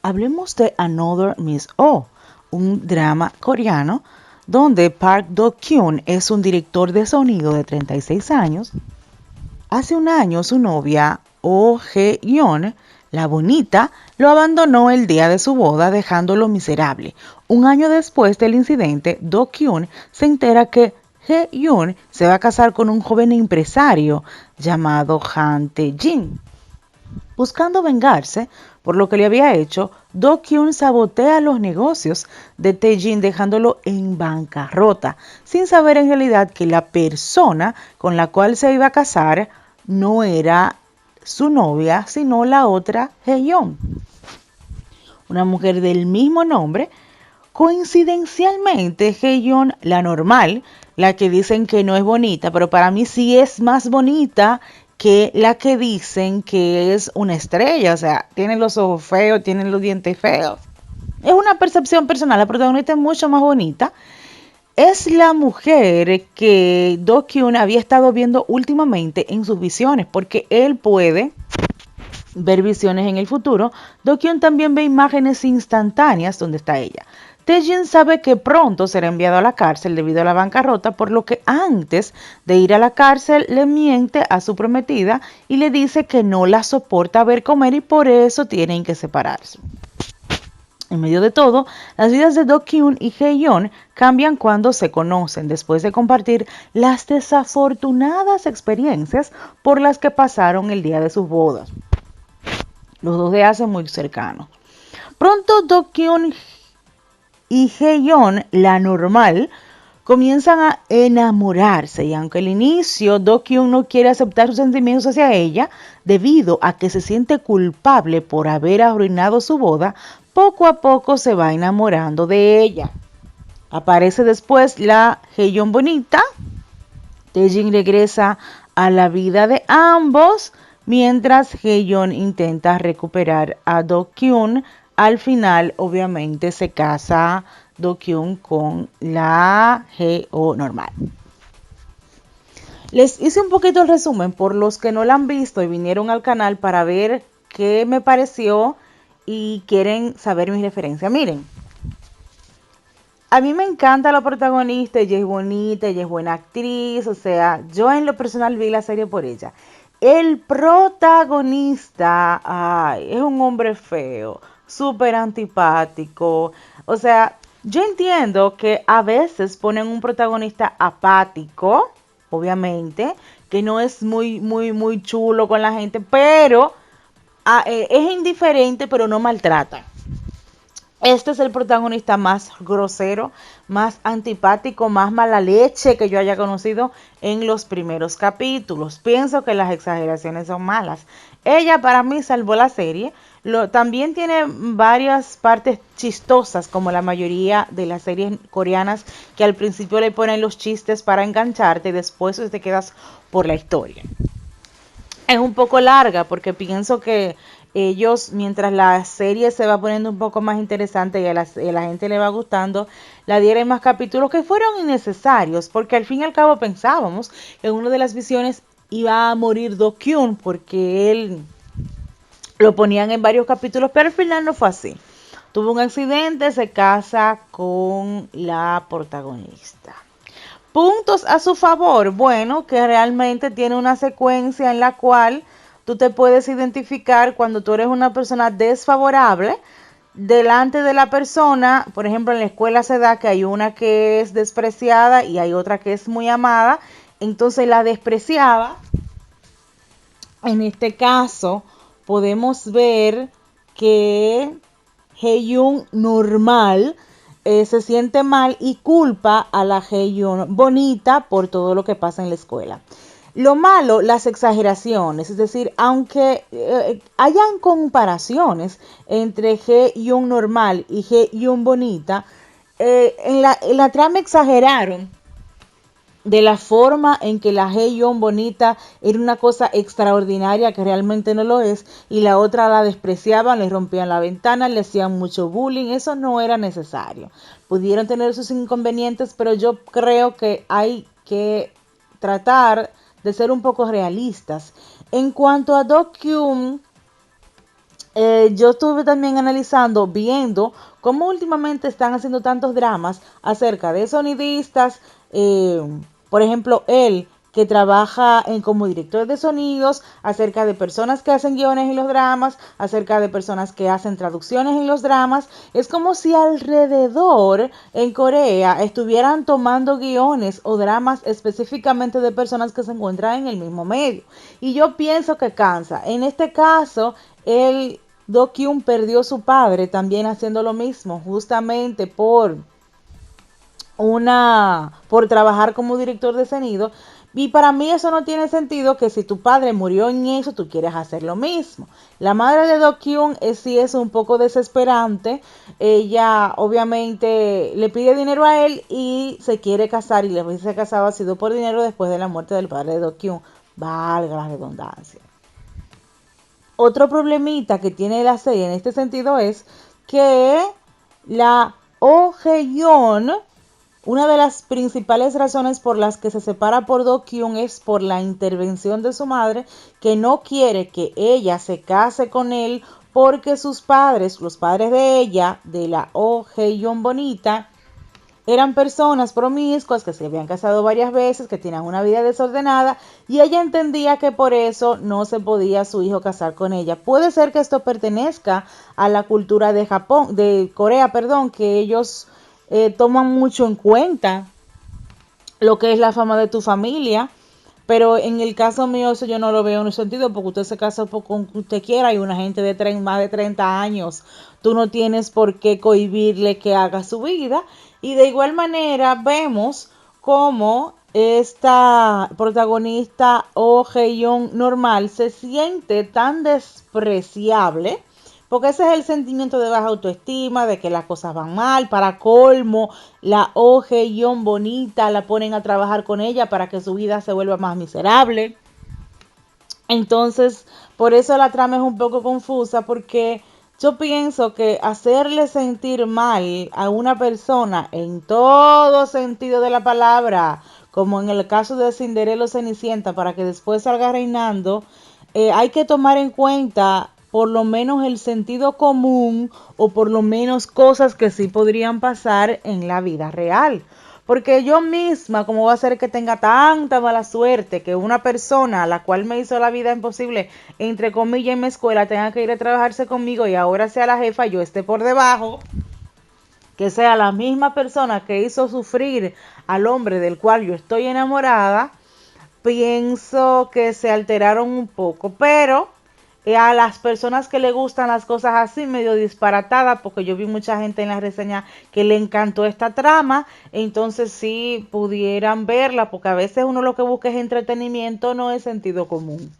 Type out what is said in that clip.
hablemos de Another Miss O, un drama coreano donde Park Do-kyun es un director de sonido de 36 años. Hace un año su novia Oh Hae-yeon, la bonita, lo abandonó el día de su boda dejándolo miserable. Un año después del incidente, Do-kyun se entera que Hae-yeon se va a casar con un joven empresario llamado Han Tae-jin. Buscando vengarse por lo que le había hecho, Do-kyun sabotea los negocios de Tae-jin dejándolo en bancarrota, sin saber en realidad que la persona con la cual se iba a casar no era su novia, sino la otra Hae-yeon, una mujer del mismo nombre. Coincidencialmente, Hae-yeon, la normal, la que dicen que no es bonita, pero para mí sí es más bonita que la que dicen que es una estrella, o sea, tiene los ojos feos, tiene los dientes feos. Es una percepción personal, la protagonista es mucho más bonita. Es la mujer que Do-kyun había estado viendo últimamente en sus visiones, porque él puede ver visiones en el futuro. Do-kyun también ve imágenes instantáneas donde está ella. Tae-jin sabe que pronto será enviado a la cárcel debido a la bancarrota, por lo que antes de ir a la cárcel le miente a su prometida y le dice que no la soporta ver comer y por eso tienen que separarse. En medio de todo, las vidas de Do-kyun y Hae-yeon cambian cuando se conocen, después de compartir las desafortunadas experiencias por las que pasaron el día de sus bodas. Los dos se hacen muy cercanos. Pronto Do-kyun y Hae-yeon, la normal, comienzan a enamorarse y aunque al inicio Do-kyun no quiere aceptar sus sentimientos hacia ella debido a que se siente culpable por haber arruinado su boda, poco a poco se va enamorando de ella. Aparece después la Hae-yeon bonita. Tae-jin regresa a la vida de ambos mientras Hae-yeon intenta recuperar a Do-kyun. Al final, obviamente, se casa Do-kyun con la Hae-yeon normal. Les hice un poquito el resumen por los que no la han visto y vinieron al canal para ver qué me pareció y quieren saber mi referencia. Miren, a mí me encanta la protagonista, ella es bonita, ella es buena actriz, o sea, yo en lo personal vi la serie por ella. El protagonista, ay, es un hombre feo, súper antipático, o sea, yo entiendo que a veces ponen un protagonista apático, obviamente, que no es muy chulo con la gente, pero es indiferente, pero no maltrata. Este es el protagonista más grosero, más antipático, más mala leche que yo haya conocido en los primeros capítulos. Pienso que las exageraciones son malas. Ella para mí salvó la serie. También tiene varias partes chistosas, como la mayoría de las series coreanas, que al principio le ponen los chistes para engancharte y después te quedas por la historia. Es un poco larga porque pienso que ellos, mientras la serie se va poniendo un poco más interesante y a la gente le va gustando, la dieron más capítulos que fueron innecesarios, porque al fin y al cabo pensábamos que en una de las visiones iba a morir Do-kyun porque él lo ponían en varios capítulos, pero al final no fue así. Tuvo un accidente, se casa con la protagonista. Puntos a su favor, bueno, que realmente tiene una secuencia en la cual tú te puedes identificar cuando tú eres una persona desfavorable delante de la persona. Por ejemplo, en la escuela se da que hay una que es despreciada y hay otra que es muy amada. Entonces la despreciada, en este caso, podemos ver que Hae-yeon normal se siente mal y culpa a la Hae-yeon bonita por todo lo que pasa en la escuela. Lo malo, las exageraciones, es decir, aunque hayan comparaciones entre Hae-yeon normal y Hae-yeon bonita, en la trama exageraron de la forma en que la Hae-yeon bonita era una cosa extraordinaria que realmente no lo es, y la otra la despreciaban, le rompían la ventana, le hacían mucho bullying. Eso no era necesario. Pudieron tener sus inconvenientes, pero yo creo que hay que tratar de ser un poco realistas. En cuanto a Do-kyun, Yo estuve también analizando, viendo cómo últimamente están haciendo tantos dramas acerca de sonidistas, eh, por ejemplo, él que trabaja como director de sonidos, acerca de personas que hacen guiones en los dramas, acerca de personas que hacen traducciones en los dramas. Es como si alrededor en Corea estuvieran tomando guiones o dramas específicamente de personas que se encuentran en el mismo medio. Y yo pienso que cansa. En este caso, él Do Kyun perdió su padre también haciendo lo mismo, justamente por trabajar como director de sonido. Y para mí eso no tiene sentido, que si tu padre murió en eso, tú quieres hacer lo mismo. La madre de Do Kyun sí es un poco desesperante. Ella obviamente le pide dinero a él y se quiere casar, y le dice que casado ha sido por dinero después de la muerte del padre de Do Kyun. Valga la redundancia. Otro problemita que tiene la serie en este sentido es que la Oh Hae-yeon, una de las principales razones por las que se separa por Do Kyun es por la intervención de su madre, que no quiere que ella se case con él porque sus padres, los padres de ella, de la Oh Hae-yeon bonita, eran personas promiscuas que se habían casado varias veces, que tenían una vida desordenada, y ella entendía que por eso no se podía su hijo casar con ella. Puede ser que esto pertenezca a la cultura de Japón, de Corea, perdón, que ellos toman mucho en cuenta lo que es la fama de tu familia. Pero en el caso mío eso yo no lo veo en un sentido, porque usted se casa con que usted quiera y una gente de más de 30 años, tú no tienes por qué cohibirle que haga su vida. Y de igual manera vemos cómo esta protagonista Oh Hae-yeon normal se siente tan despreciable, porque ese es el sentimiento de baja autoestima, de que las cosas van mal. Para colmo, la Oh Hae-yeon bonita la ponen a trabajar con ella para que su vida se vuelva más miserable. Entonces, por eso la trama es un poco confusa, porque yo pienso que hacerle sentir mal a una persona en todo sentido de la palabra, como en el caso de Cinderella o Cenicienta, para que después salga reinando, hay que tomar en cuenta por lo menos el sentido común, o por lo menos cosas que sí podrían pasar en la vida real. Porque yo misma, ¿cómo va a ser que tenga tanta mala suerte que una persona a la cual me hizo la vida imposible, entre comillas, en mi escuela, tenga que ir a trabajarse conmigo y ahora sea la jefa, yo esté por debajo? Que sea la misma persona que hizo sufrir al hombre del cual yo estoy enamorada. Pienso que se alteraron un poco, pero a las personas que le gustan las cosas así medio disparatadas, porque yo vi mucha gente en la reseña que le encantó esta trama, entonces sí pudieran verla, porque a veces uno lo que busca es entretenimiento, no es sentido común.